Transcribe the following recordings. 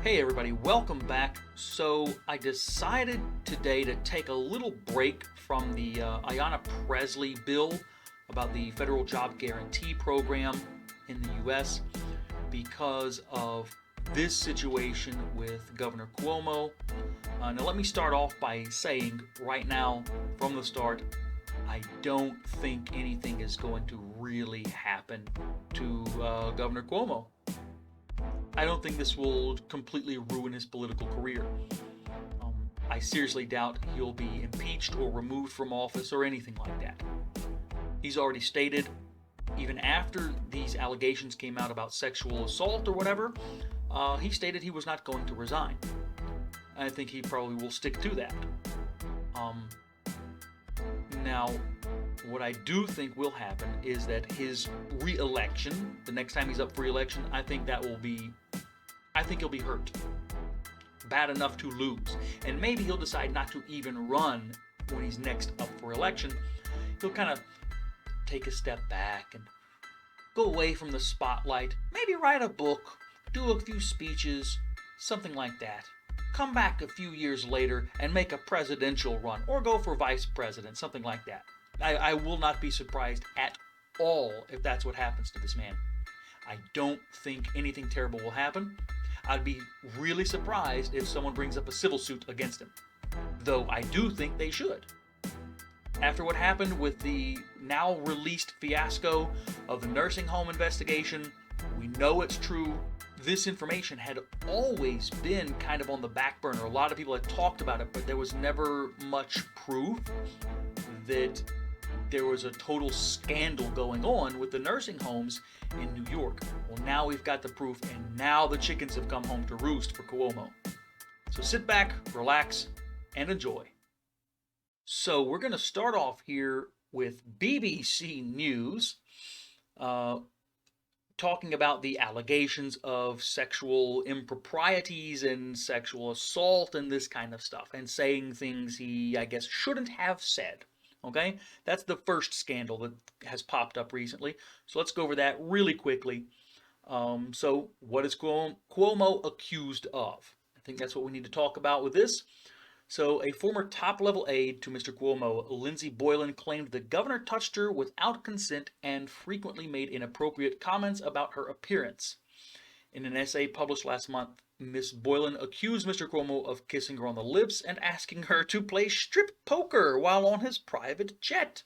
Hey everybody, welcome back. So I decided today to take a little break from the Ayanna Pressley bill about the federal job guarantee program in the U.S. because of this situation with Governor Cuomo. Now let me start off by saying right now, from the start, I don't think anything is going to really happen to Governor Cuomo. I don't think this will completely ruin his political career. I seriously doubt he'll be impeached or removed from office or anything like that. He's already stated, even after these allegations came out about sexual assault or whatever, he stated he was not going to resign. I think he probably will stick to that. Now, what I do think will happen is that his re-election, the next time he's up for re-election, I think he'll be hurt. Bad enough to lose. And maybe he'll decide not to even run when he's next up for election. He'll kind of take a step back and go away from the spotlight. Maybe write a book, do a few speeches, something like that. Come back a few years later and make a presidential run, or go for vice president, something like that. I will not be surprised at all if that's what happens to this man. I don't think anything terrible will happen. I'd be really surprised if someone brings up a civil suit against him, though I do think they should. After what happened with the now released fiasco of the nursing home investigation, we know it's true. This information had always been kind of on the back burner. A lot of people had talked about it, but there was never much proof that there was a total scandal going on with the nursing homes in New York. Well, now we've got the proof, and now the chickens have come home to roost for Cuomo. So sit back, relax, and enjoy. So we're going to start off here with BBC News, talking about the allegations of sexual improprieties and sexual assault and this kind of stuff, and saying things he, I guess, shouldn't have said. Okay? That's the first scandal that has popped up recently. So let's go over that really quickly. So what is Cuomo accused of? I think that's what we need to talk about with this. So a former top-level aide to Mr. Cuomo, Lindsey Boylan, claimed the governor touched her without consent and frequently made inappropriate comments about her appearance. In an essay published last month, Miss Boylan accused Mr. Cuomo of kissing her on the lips and asking her to play strip poker while on his private jet.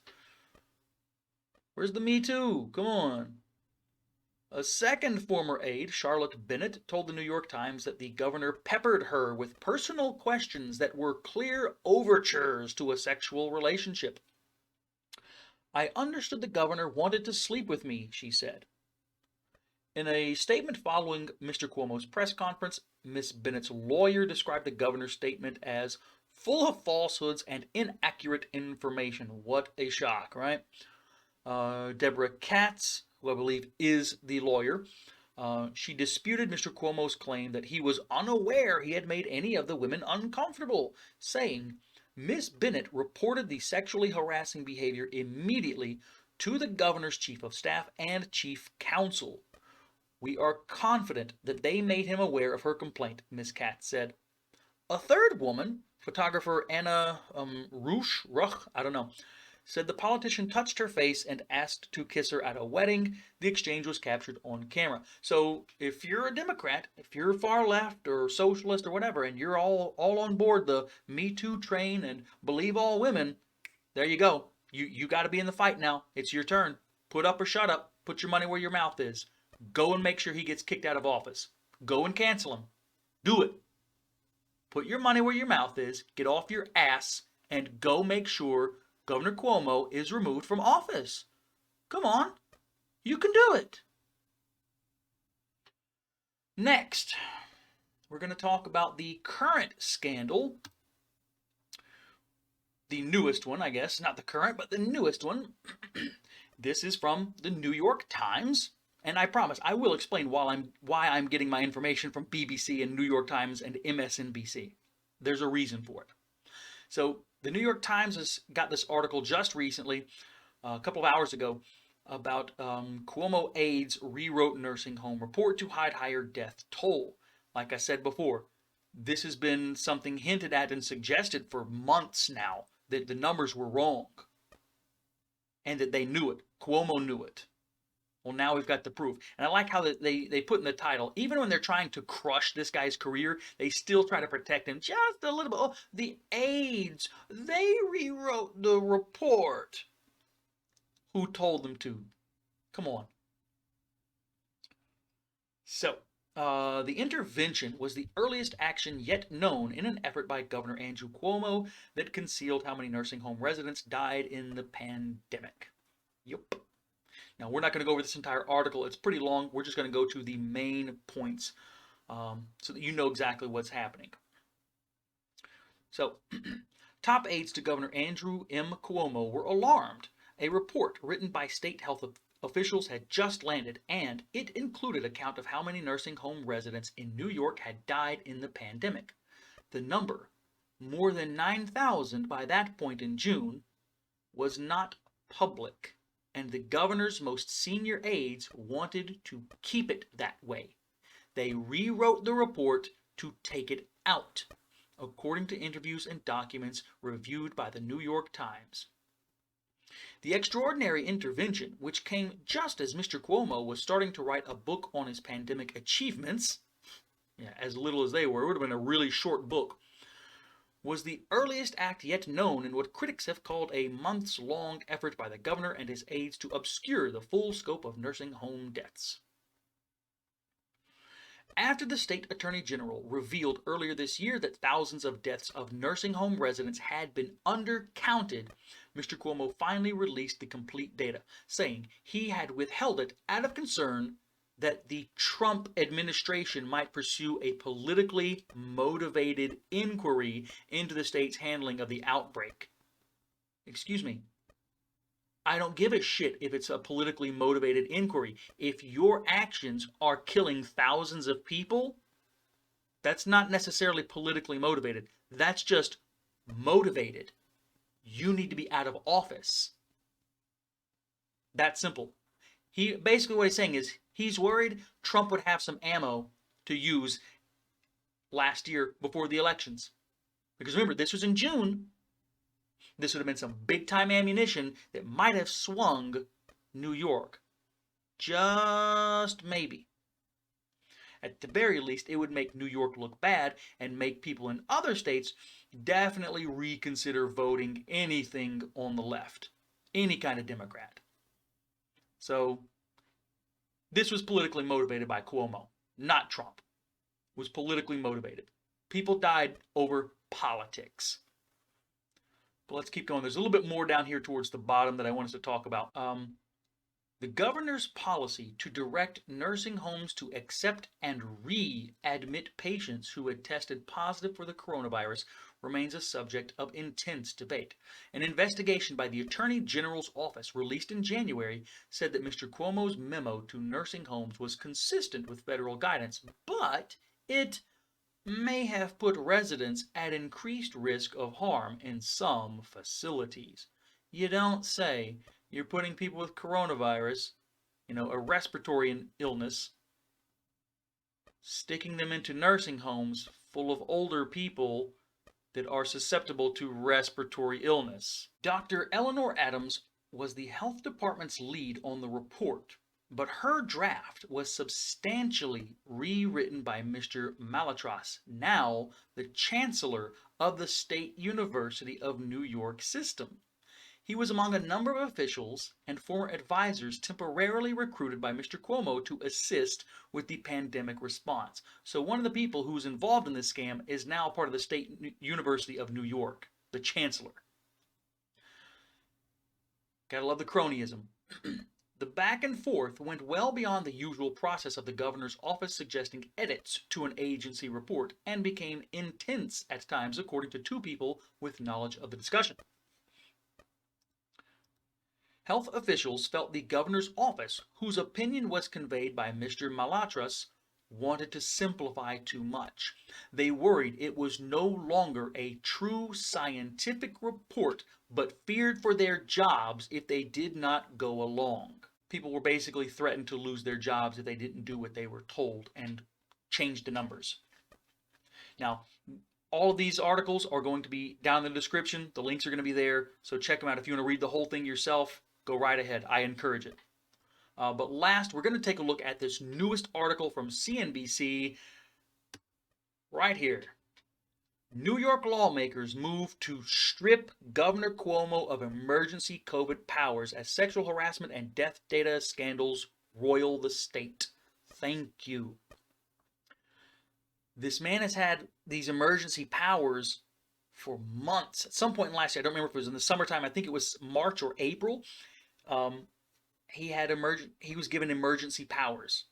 Where's the Me Too? Come on. A second former aide, Charlotte Bennett, told the New York Times that the governor peppered her with personal questions that were clear overtures to a sexual relationship. I understood the governor wanted to sleep with me, she said. In a statement following Mr. Cuomo's press conference, Miss Bennett's lawyer described the governor's statement as full of falsehoods and inaccurate information. What a shock, right? Deborah Katz, who I believe is the lawyer, she disputed Mr. Cuomo's claim that he was unaware he had made any of the women uncomfortable, saying, Miss Bennett reported the sexually harassing behavior immediately to the governor's chief of staff and chief counsel. We are confident that they made him aware of her complaint, Ms. Katz said. A third woman, photographer Anna Ruch, said the politician touched her face and asked to kiss her at a wedding. The exchange was captured on camera. So if you're a Democrat, if you're far left or socialist or whatever, and you're all on board the Me Too train and believe all women, there you go. You got to be in the fight now. It's your turn. Put up or shut up. Put your money where your mouth is. Go and make sure he gets kicked out of office. Go and cancel him. Do it. Put your money where your mouth is, get off your ass, and go make sure Governor Cuomo is removed from office. Come on. You can do it. Next, we're going to talk about the current scandal. The newest one, I guess. Not the current, but the newest one. This is from the New York Times. And I promise, I will explain why I'm getting my information from BBC and New York Times and MSNBC. There's a reason for it. So the New York Times has got this article just recently, a couple of hours ago, about Cuomo aides rewrote nursing home report to hide higher death toll. Like I said before, this has been something hinted at and suggested for months now, that the numbers were wrong and that they knew it. Cuomo knew it. Well, now we've got the proof. And I like how they put in the title, even when they're trying to crush this guy's career, they still try to protect him just a little bit. Oh, the aides, they rewrote the report. Who told them to? Come on. So, the intervention was the earliest action yet known in an effort by Governor Andrew Cuomo that concealed how many nursing home residents died in the pandemic. Yep. Now, we're not going to go over this entire article. It's pretty long. We're just going to go to the main points so that you know exactly what's happening. So, top aides to Governor Andrew M. Cuomo were alarmed. A report written by state health officials had just landed, and it included a count of how many nursing home residents in New York had died in the pandemic. The number, more than 9,000 by that point in June, was not public, and the governor's most senior aides wanted to keep it that way. They rewrote the report to take it out, according to interviews and documents reviewed by the New York Times. The extraordinary intervention, which came just as Mr. Cuomo was starting to write a book on his pandemic achievements, as little as they were, it would have been a really short book, was the earliest act yet known in what critics have called a months-long effort by the governor and his aides to obscure the full scope of nursing home deaths. After the state attorney general revealed earlier this year that thousands of deaths of nursing home residents had been undercounted, Mr. Cuomo finally released the complete data, saying he had withheld it out of concern that the Trump administration might pursue a politically motivated inquiry into the state's handling of the outbreak. Excuse me. I don't give a shit if it's a politically motivated inquiry. If your actions are killing thousands of people, that's not necessarily politically motivated. That's just motivated. You need to be out of office. That simple. Basically what he's saying is he's worried Trump would have some ammo to use last year before the elections. Because remember, this was in June. This would have been some big-time ammunition that might have swung New York. Just maybe. At the very least, it would make New York look bad and make people in other states definitely reconsider voting anything on the left. Any kind of Democrat. So, this was politically motivated by Cuomo, not Trump. It was politically motivated. People died over politics. But let's keep going. There's a little bit more down here towards the bottom that I want us to talk about. The governor's policy to direct nursing homes to accept and readmit patients who had tested positive for the coronavirus remains a subject of intense debate. An investigation by the Attorney General's office released in January said that Mr. Cuomo's memo to nursing homes was consistent with federal guidance, but it may have put residents at increased risk of harm in some facilities. You don't say. You're putting people with coronavirus, a respiratory illness, sticking them into nursing homes full of older people that are susceptible to respiratory illness. Dr. Eleanor Adams was the health department's lead on the report, but her draft was substantially rewritten by Mr. Malotras, now the chancellor of the State University of New York system. He was among a number of officials and former advisors temporarily recruited by Mr. Cuomo to assist with the pandemic response. So one of the people who's involved in this scam is now part of the State University of New York, the chancellor. Gotta love the cronyism. The back and forth went well beyond the usual process of the governor's office suggesting edits to an agency report and became intense at times, according to two people with knowledge of the discussion. Health officials felt the governor's office, whose opinion was conveyed by Mr. Malotras, wanted to simplify too much. They worried it was no longer a true scientific report, but feared for their jobs if they did not go along. People were basically threatened to lose their jobs if they didn't do what they were told and change the numbers. Now, all of these articles are going to be down in the description. The links are going to be there, so check them out. If you want to read the whole thing yourself, go right ahead. I encourage it. But last, we're going to take a look at this newest article from CNBC right here. New York lawmakers move to strip Governor Cuomo of emergency COVID powers as sexual harassment and death data scandals roil the state. Thank you. This man has had these emergency powers for months. At some point in last year, I don't remember if it was in the summertime, I think it was March or April, he was given emergency powers.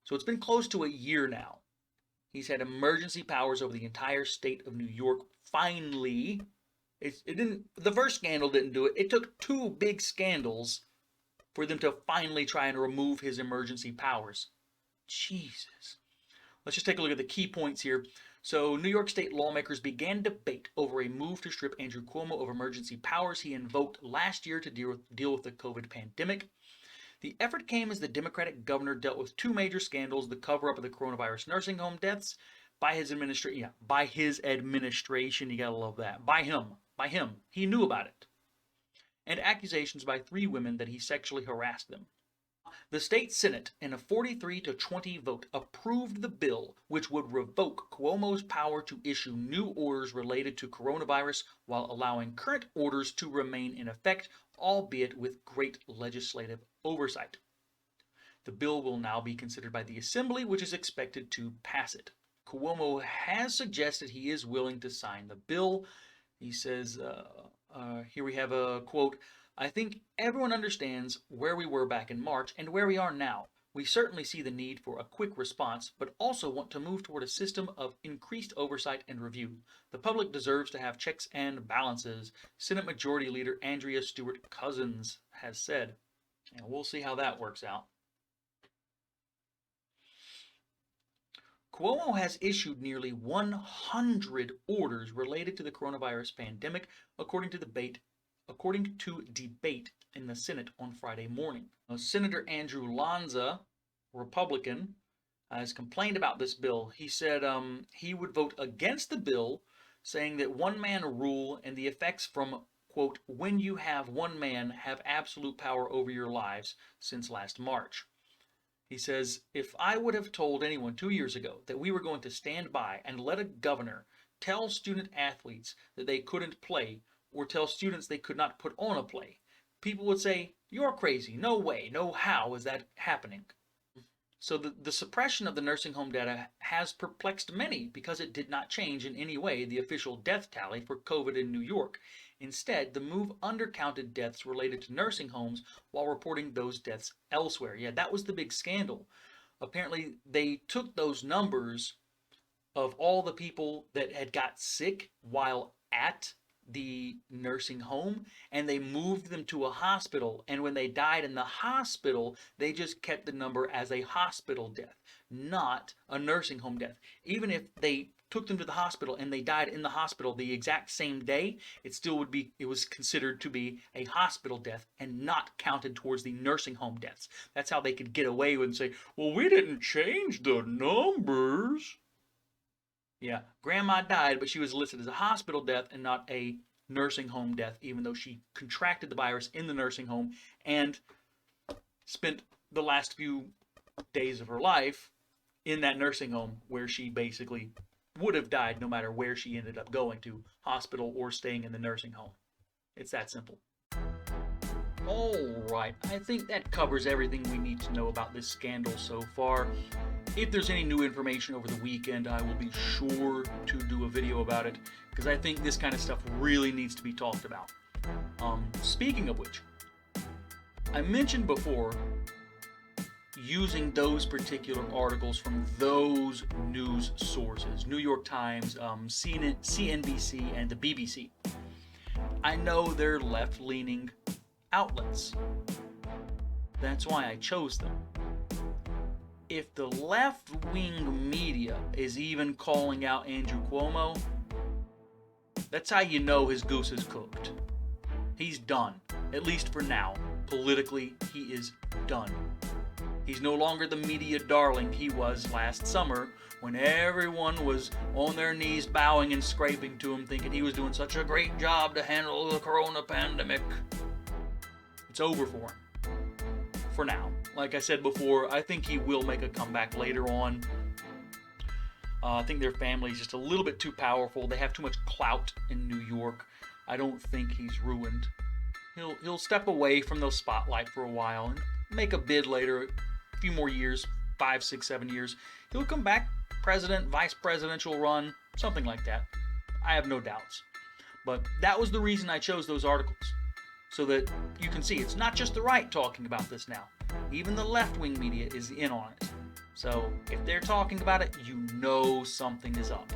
So it's been close to a year now. He's had emergency powers over the entire state of New York. Finally, the first scandal didn't do it. It took two big scandals for them to finally try and remove his emergency powers. Jesus. Let's just take a look at the key points here. So, New York State lawmakers began debate over a move to strip Andrew Cuomo of emergency powers he invoked last year to deal with the COVID pandemic. The effort came as the Democratic governor dealt with two major scandals: the cover-up of the coronavirus nursing home deaths by his administration. Yeah, by his administration. You gotta love that. By him. He knew about it. And accusations by three women that he sexually harassed them. The state Senate, in a 43-20 vote, approved the bill which would revoke Cuomo's power to issue new orders related to coronavirus while allowing current orders to remain in effect, albeit with great legislative oversight. The bill will now be considered by the Assembly, which is expected to pass it. Cuomo has suggested he is willing to sign the bill. He says, here we have a quote, "I think everyone understands where we were back in March and where we are now. We certainly see the need for a quick response, but also want to move toward a system of increased oversight and review. The public deserves to have checks and balances," Senate Majority Leader Andrea Stewart Cousins has said. And we'll see how that works out. Cuomo has issued nearly 100 orders related to the coronavirus pandemic, according to debate in the Senate on Friday morning. Senator Andrew Lanza, Republican, has complained about this bill. He said he would vote against the bill, saying that one-man rule and the effects from, quote, "when you have one man have absolute power over your lives" since last March. He says, "If I would have told anyone 2 years ago that we were going to stand by and let a governor tell student athletes that they couldn't play or tell students they could not put on a play, people would say, 'You're crazy. No way. No how is that happening?'" So the suppression of the nursing home data has perplexed many because it did not change in any way the official death tally for COVID in New York. Instead, the move undercounted deaths related to nursing homes while reporting those deaths elsewhere. Yeah, that was the big scandal. Apparently, they took those numbers of all the people that had got sick while at the nursing home and they moved them to a hospital, and when they died in the hospital they just kept the number as a hospital death, not a nursing home death. Even if they took them to the hospital and they died in the hospital the exact same day, it was considered to be a hospital death and not counted towards the nursing home deaths. That's how they could get away with and say, "Well, we didn't change the numbers." Yeah, grandma died, but she was listed as a hospital death and not a nursing home death, even though she contracted the virus in the nursing home and spent the last few days of her life in that nursing home where she basically would have died no matter where she ended up going to, hospital or staying in the nursing home. It's that simple. Alright, I think that covers everything we need to know about this scandal so far. If there's any new information over the weekend, I will be sure to do a video about it, because I think this kind of stuff really needs to be talked about. Speaking of which, I mentioned before using those particular articles from those news sources, New York Times, CNBC, and the BBC. I know they're left-leaning outlets. That's why I chose them. If the left-wing media is even calling out Andrew Cuomo, that's how you know his goose is cooked. He's done, at least for now. Politically, he is done. He's no longer the media darling he was last summer, when everyone was on their knees bowing and scraping to him, thinking he was doing such a great job to handle the corona pandemic. It's over for him. For now. Like I said before, I think he will make a comeback later on. I think their family is just a little bit too powerful. They have too much clout in New York. I don't think he's ruined. He'll step away from the spotlight for a while and make a bid later, a few more years, 5, 6, 7 years. He'll come back, president, vice presidential run, something like that. I have no doubts. But that was the reason I chose those articles. So that you can see it's not just the right talking about this now. Even the left-wing media is in on it. So if they're talking about it, you know something is up.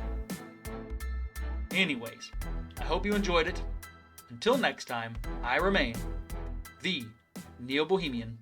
Anyways, I hope you enjoyed it. Until next time, I remain the Neo-Bohemian.